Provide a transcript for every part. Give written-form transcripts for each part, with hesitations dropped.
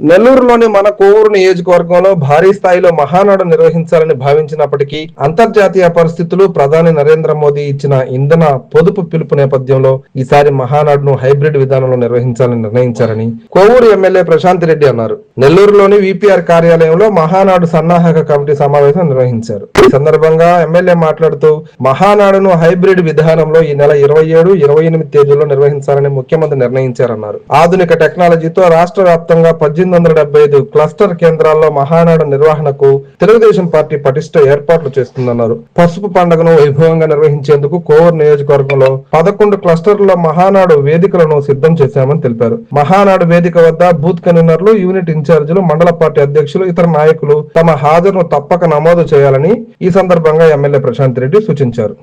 నెల్లూరులోని మన కోవూరు నియోజకవర్గంలో భారీ స్థాయిలో మహానాడు నిర్వహించాలని భావించినప్పటికీ అంతర్జాతీయ పరిస్థితులు ప్రధాని నరేంద్ర మోదీ ఇచ్చిన ఇంధన పొదుపు పిలుపు నేపథ్యంలో ఈసారి మహానాడును హైబ్రిడ్ విధానంలో నిర్వహించాలని నిర్ణయించారని కోవూరు ఎమ్మెల్యే ప్రశాంత్ రెడ్డి అన్నారు. నెల్లూరులోని విపిఆర్ కార్యాలయంలో మహానాడు సన్నాహక కమిటీ సమావేశం నిర్వహించారు. ఈ సందర్భంగా ఎమ్మెల్యే మాట్లాడుతూ మహానాడును హైబ్రిడ్ విధానంలో ఈ నెల 27, 28 తేదీల్లో నిర్వహించాలని ముఖ్యమంత్రి నిర్ణయించారన్నారు. ఆధునిక టెక్నాలజీతో రాష్ట్ర వ్యాప్తంగా 1875 క్లస్టర్ కేంద్రాల్లో మహానాడు నిర్వహణకు తెలుగుదేశం పార్టీ పటిష్ట ఏర్పాట్లు చేస్తుందన్నారు. పసుపు పండుగను వైభవంగా నిర్వహించేందుకు కోవూరు నియోజకవర్గంలో 11 క్లస్టర్లలో మహానాడు వేదికలను సిద్ధం చేశామని తెలిపారు. మహానాడు వేదిక వద్ద బూత్ కన్వీనర్లు, యూనిట్ ఇన్ఛార్జీలు, మండల పార్టీ అధ్యక్షులు, ఇతర నాయకులు తమ హాజరును తప్పక నమోదు చేయాలని ఈ సందర్భంగా ఎమ్మెల్యే ప్రశాంత్ రెడ్డి సూచించారు.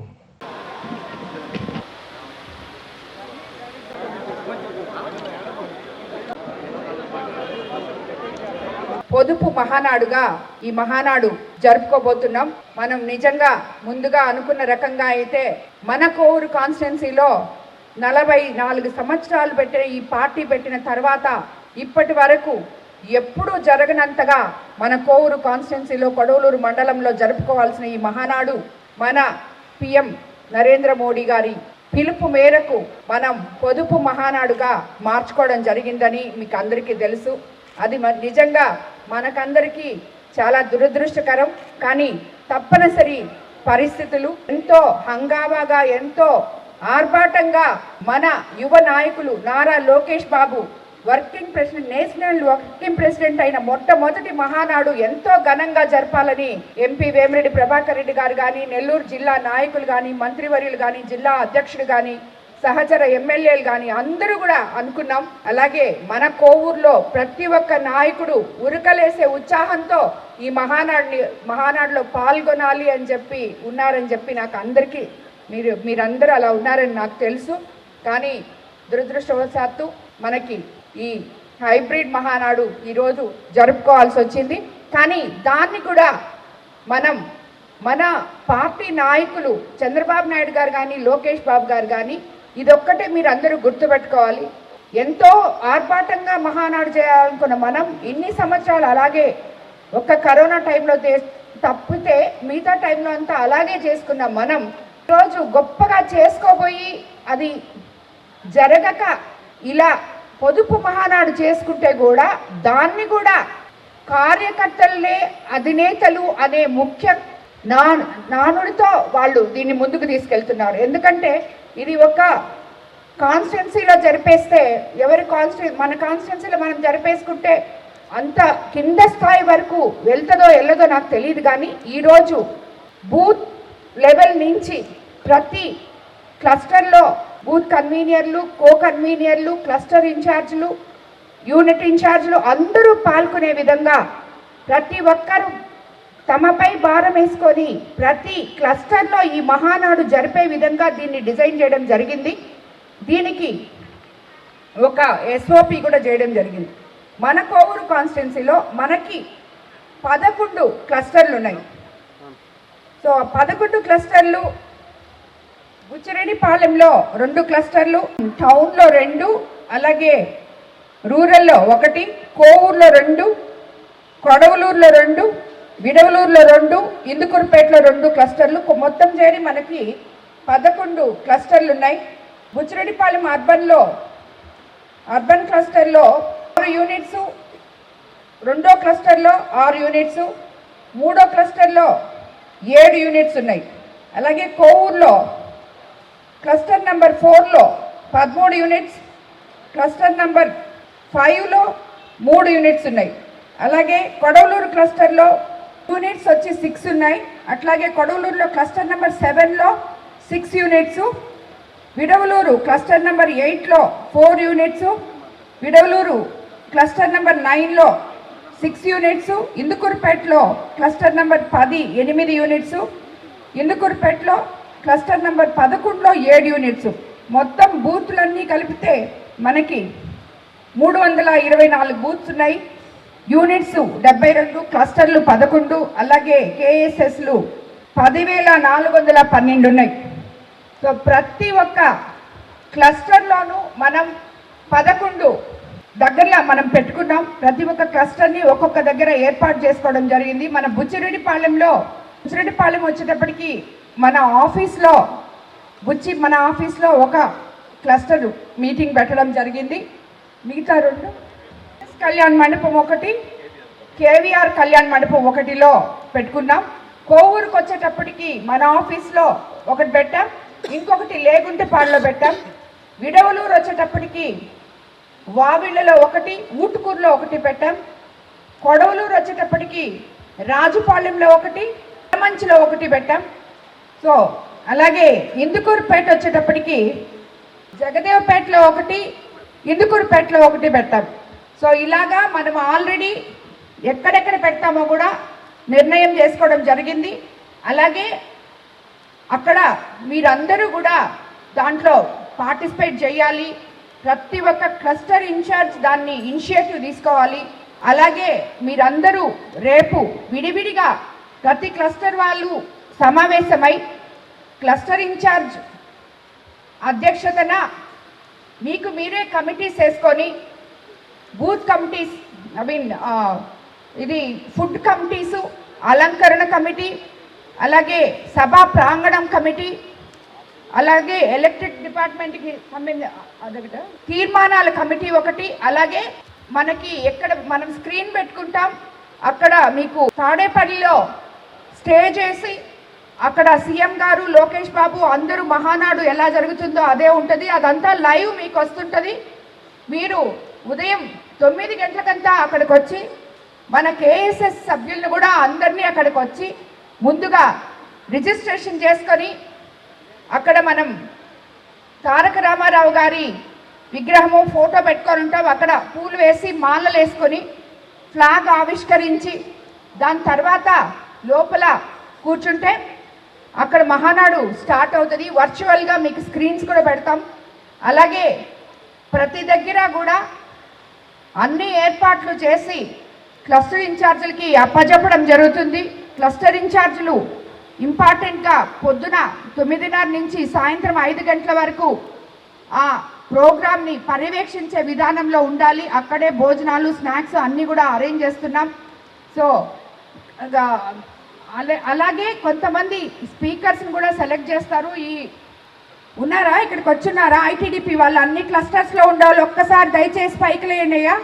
పొదుపు మహానాడుగా ఈ మహానాడు జరుపుకోబోతున్నాం. మనం నిజంగా ముందుగా అనుకున్న రకంగా అయితే మన కోవూరు కాన్స్టిట్యున్సీలో 44 సంవత్సరాలు పెట్టిన ఈ పార్టీ పెట్టిన తర్వాత ఇప్పటి వరకు ఎప్పుడూ జరగనంతగా మన కోవూరు కాన్స్టిట్యున్సీలో కొడవలూరు మండలంలో జరుపుకోవాల్సిన ఈ మహానాడు మన పిఎం నరేంద్ర మోడీ గారి పిలుపు మేరకు మనం పొదుపు మహానాడుగా మార్చుకోవడం జరిగిందని మీకు అందరికీ తెలుసు. అది నిజంగా మనకందరికీ చాలా దురదృష్టకరం. కానీ తప్పనిసరి పరిస్థితులు ఎంతో హంగామాగా, ఎంతో ఆర్భాటంగా మన యువ నాయకులు Nara Lokesh Babu working president, national working president అయిన మొట్టమొదటి మహానాడు ఎంతో ఘనంగా జరపాలని ఎంపీ వేమిరెడ్డి ప్రభాకర్ రెడ్డి గారు కానీ, నెల్లూరు జిల్లా నాయకులు కానీ, మంత్రివర్యులు కానీ, జిల్లా అధ్యక్షుడు కానీ, సహచర ఎమ్మెల్యేలు కానీ అందరూ కూడా అనుకున్నాం. అలాగే మన కోవూరులో ప్రతి ఒక్క నాయకుడు ఉరకలేసే ఉత్సాహంతో ఈ మహానాడులో పాల్గొనాలి అని చెప్పి ఉన్నారని చెప్పి నాకు అందరికీ మీరందరూ అలా ఉన్నారని నాకు తెలుసు. కానీ దురదృష్టవశాత్తు మనకి ఈ హైబ్రిడ్ మహానాడు ఈరోజు జరుపుకోవాల్సి వచ్చింది. కానీ దాన్ని కూడా మన పార్టీ నాయకులు చంద్రబాబు నాయుడు గారు కానీ, లోకేష్ బాబు గారు కానీ ఇదొక్కటే మీరు అందరూ గుర్తుపెట్టుకోవాలి. ఎంతో ఆర్భాటంగా మహానాడు చేయాలనుకున్న మనం ఇన్ని సంవత్సరాలు అలాగే ఒక్క కరోనా టైంలో తప్పితే మిగతా టైంలో అంతా అలాగే చేసుకున్నాం. మనం ఈరోజు గొప్పగా చేసుకోబోయి అది జరగక ఇలా పొదుపు మహానాడు చేసుకుంటే కూడా దాన్ని కూడా కార్యకర్తలే అధినేతలు అనే ముఖ్య నానుడితో వాళ్ళు దీన్ని ముందుకు తీసుకెళ్తున్నారు. ఎందుకంటే ఇది ఒక కాన్స్టిట్యున్సీలో జరిపేస్తే మన కాన్స్టిట్యున్సీలో మనం జరిపేసుకుంటే అంత కింద స్థాయి వరకు వెళ్తుందో వెళ్ళదో నాకు తెలియదు. కానీ ఈరోజు బూత్ లెవెల్ నుంచి ప్రతి క్లస్టర్లో బూత్ కన్వీనియర్లు, కో కన్వీనియర్లు, క్లస్టర్ ఇన్ఛార్జీలు, యూనిట్ ఇన్ఛార్జీలు అందరూ పాల్గొనే విధంగా ప్రతి ఒక్కరూ తమపై భారం వేసుకొని ప్రతి క్లస్టర్లో ఈ మహానాడు జరిపే విధంగా దీన్ని డిజైన్ చేయడం జరిగింది. దీనికి ఒక ఎస్ఓపి కూడా చేయడం జరిగింది. మన కోవూరు కాన్స్టిట్యున్సీలో మనకి 11 క్లస్టర్లు ఉన్నాయి. సో 11 క్లస్టర్లు బుచ్చిరెడ్డిపాలెంలో 2 క్లస్టర్లు, టౌన్లో 2, అలాగే రూరల్లో 1, కోవూరులో 2, కొడవలూరులో 2, విడవలూరులో 2, ఇందుకూరుపేటలో 2 క్లస్టర్లు, మొత్తం చేరి మనకి 11 క్లస్టర్లు ఉన్నాయి. బుచ్చిరెడ్డిపాలెం అర్బన్ క్లస్టర్లో 6 యూనిట్స్, 2వ క్లస్టర్లో 6 యూనిట్స్, 3వ క్లస్టర్లో 7 యూనిట్స్ ఉన్నాయి. అలాగే కోవూరులో క్లస్టర్ నెంబర్ 4లో 13 యూనిట్స్, క్లస్టర్ నెంబర్ 5లో 3 యూనిట్స్ ఉన్నాయి. అలాగే కొడవలూరు క్లస్టర్లో యూనిట్స్ వచ్చి 6 ఉన్నాయి. అట్లాగే కొడవలూరులో క్లస్టర్ నెంబర్ 7లో 6 యూనిట్స్, విడవలూరు క్లస్టర్ నెంబర్ 8లో 4 యూనిట్స్, విడవలూరు క్లస్టర్ నెంబర్ 9లో 6 యూనిట్స్, ఇందుకూరుపేటలో క్లస్టర్ నెంబర్ 10 8 యూనిట్స్, ఇందుకూరుపేటలో క్లస్టర్ నెంబర్ 11లో 7 యూనిట్స్. మొత్తం బూత్లన్నీ కలిపితే మనకి 324 బూత్స్ ఉన్నాయి. యూనిట్స్ 72, క్లస్టర్లు 11, అలాగే కేఎస్ఎస్లు 10,412 ఉన్నాయి. సో ప్రతి ఒక్క క్లస్టర్లోనూ మనం 11 దగ్గరలో మనం పెట్టుకున్నాం. ప్రతి ఒక్క క్లస్టర్ని ఒక్కొక్క దగ్గర ఏర్పాటు చేసుకోవడం జరిగింది. మన బుచ్చిరెడ్డిపాలెం వచ్చేటప్పటికి మన ఆఫీస్లో ఒక క్లస్టర్ మీటింగ్ పెట్టడం జరిగింది. మిగతా 2 కళ్యాణ్ మండపం ఒకటి, కేవీఆర్ కళ్యాణ్ మండపం ఒకటిలో పెట్టుకున్నాం. కోవూరుకు వచ్చేటప్పటికి మన ఆఫీస్లో ఒకటి పెట్టాం, ఇంకొకటి లేగుంటపాడులో పెట్టాం. విడవలూరు వచ్చేటప్పటికి వావిళ్ళలో ఒకటి, ఊటుకూరులో ఒకటి పెట్టాం. కొడవలూరు వచ్చేటప్పటికి రాజుపాలెంలో ఒకటి, మంచిలో ఒకటి పెట్టాం. సో అలాగే ఇందుకూరుపేట వచ్చేటప్పటికి జగదేవ్పేటలో ఒకటి, ఇందుకూరుపేటలో ఒకటి పెట్టాం. సో ఇలాగా మనం ఆల్రెడీ ఎక్కడెక్కడ పెడతామో కూడా నిర్ణయం చేసుకోవడం జరిగింది. అలాగే అక్కడ మీరందరూ కూడా దాంట్లో పార్టిసిపేట్ చేయాలి. ప్రతి ఒక్క క్లస్టర్ ఇన్ఛార్జ్ దాన్ని ఇనిషియేటివ్ తీసుకోవాలి. అలాగే మీరందరూ రేపు విడివిడిగా ప్రతి క్లస్టర్ వాళ్ళు సమావేశమై క్లస్టర్ ఇన్ఛార్జ్ అధ్యక్షతన మీకు మీరే కమిటీస్ వేసుకొని బూత్ కమిటీస్ ఇది ఫుడ్ కమిటీసు, అలంకరణ కమిటీ, అలాగే సభా ప్రాంగణం కమిటీ, అలాగే ఎలక్ట్రిక్ డిపార్ట్మెంట్కి సంబంధించి తీర్మానాల కమిటీ ఒకటి, అలాగే మనకి ఎక్కడ మనం స్క్రీన్ పెట్టుకుంటాం అక్కడ మీకు తాడేపల్లిలో స్టే చేసి అక్కడ సీఎం గారు, లోకేష్ బాబు అందరూ మహానాడు ఎలా జరుగుతుందో అదే ఉంటుంది. అదంతా లైవ్ మీకు వస్తుంటుంది. మీరు ఉదయం 9 గంటలకంతా అక్కడికి వచ్చి మన కేఎస్ఎస్ సభ్యులను కూడా అందరినీ అక్కడికి వచ్చి ముందుగా రిజిస్ట్రేషన్ చేసుకొని అక్కడ మనం తారక రామారావు గారి విగ్రహము ఫోటో పెట్టుకొని ఉంటాం. అక్కడ పూలు వేసి మాలలు వేసుకొని ఫ్లాగ్ ఆవిష్కరించి దాని తర్వాత లోపల కూర్చుంటే అక్కడ మహానాడు స్టార్ట్ అవుతుంది. వర్చువల్గా మీకు స్క్రీన్స్ కూడా పెడతాం. అలాగే ప్రతి దగ్గర కూడా అన్ని ఏర్పాట్లు చేసి క్లస్టర్ ఇన్ఛార్జీలకి అప్పచెప్పడం జరుగుతుంది. క్లస్టర్ ఇన్ఛార్జీలు ఇంపార్టెంట్గా పొద్దున 9:30 నుంచి సాయంత్రం 5 గంటల వరకు ఆ ప్రోగ్రామ్ని పర్యవేక్షించే విధానంలో ఉండాలి. అక్కడే భోజనాలు, స్నాక్స్ అన్నీ కూడా అరేంజ్ చేస్తున్నాం. సో అలాగే కొంతమంది స్పీకర్స్ని కూడా సెలెక్ట్ చేస్తారు. ఉన్నారా ఇక్కడికి వచ్చున్నారా ఐటీడీపీ వాళ్ళు? అన్ని క్లస్టర్స్లో ఉండాలి. ఒక్కసారి దయచేసి పైకి లేండియ్యా.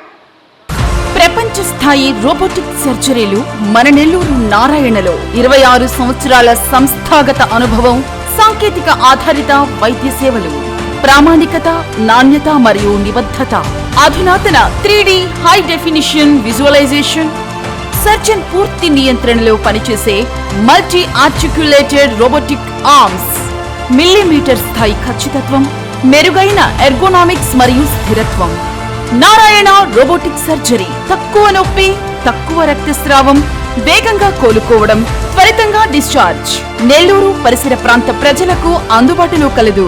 ప్రపంచ స్థాయి రోబోటిక్ సర్జరీలు మన నెల్లూరు నారాయణలో 26 సంవత్సరాల సంస్థాగత అనుభవం, సాంకేతిక ఆధారిత వైద్య సేవలు, ప్రామాణికత, నాణ్యత మరియు నిబద్ధత, అధునాతన 3D high definition visualisation, surgeon పూర్తి నియంత్రణలో పనిచేసే multi articulated robotic arms, millimetre స్థాయి ఖచ్చితత్వం, మెరుగైన ఎర్గోనామిక్స్ మరియు స్థిరత్వం. Narayana robotic surgery. తక్కువ నొప్పి, తక్కువ రక్తస్రావం, వేగంగా కోలుకోవడం, త్వరితంగా డిశ్చార్జ్. నెల్లూరు పరిసర ప్రాంత ప్రజలకు అందుబాటులో కలదు.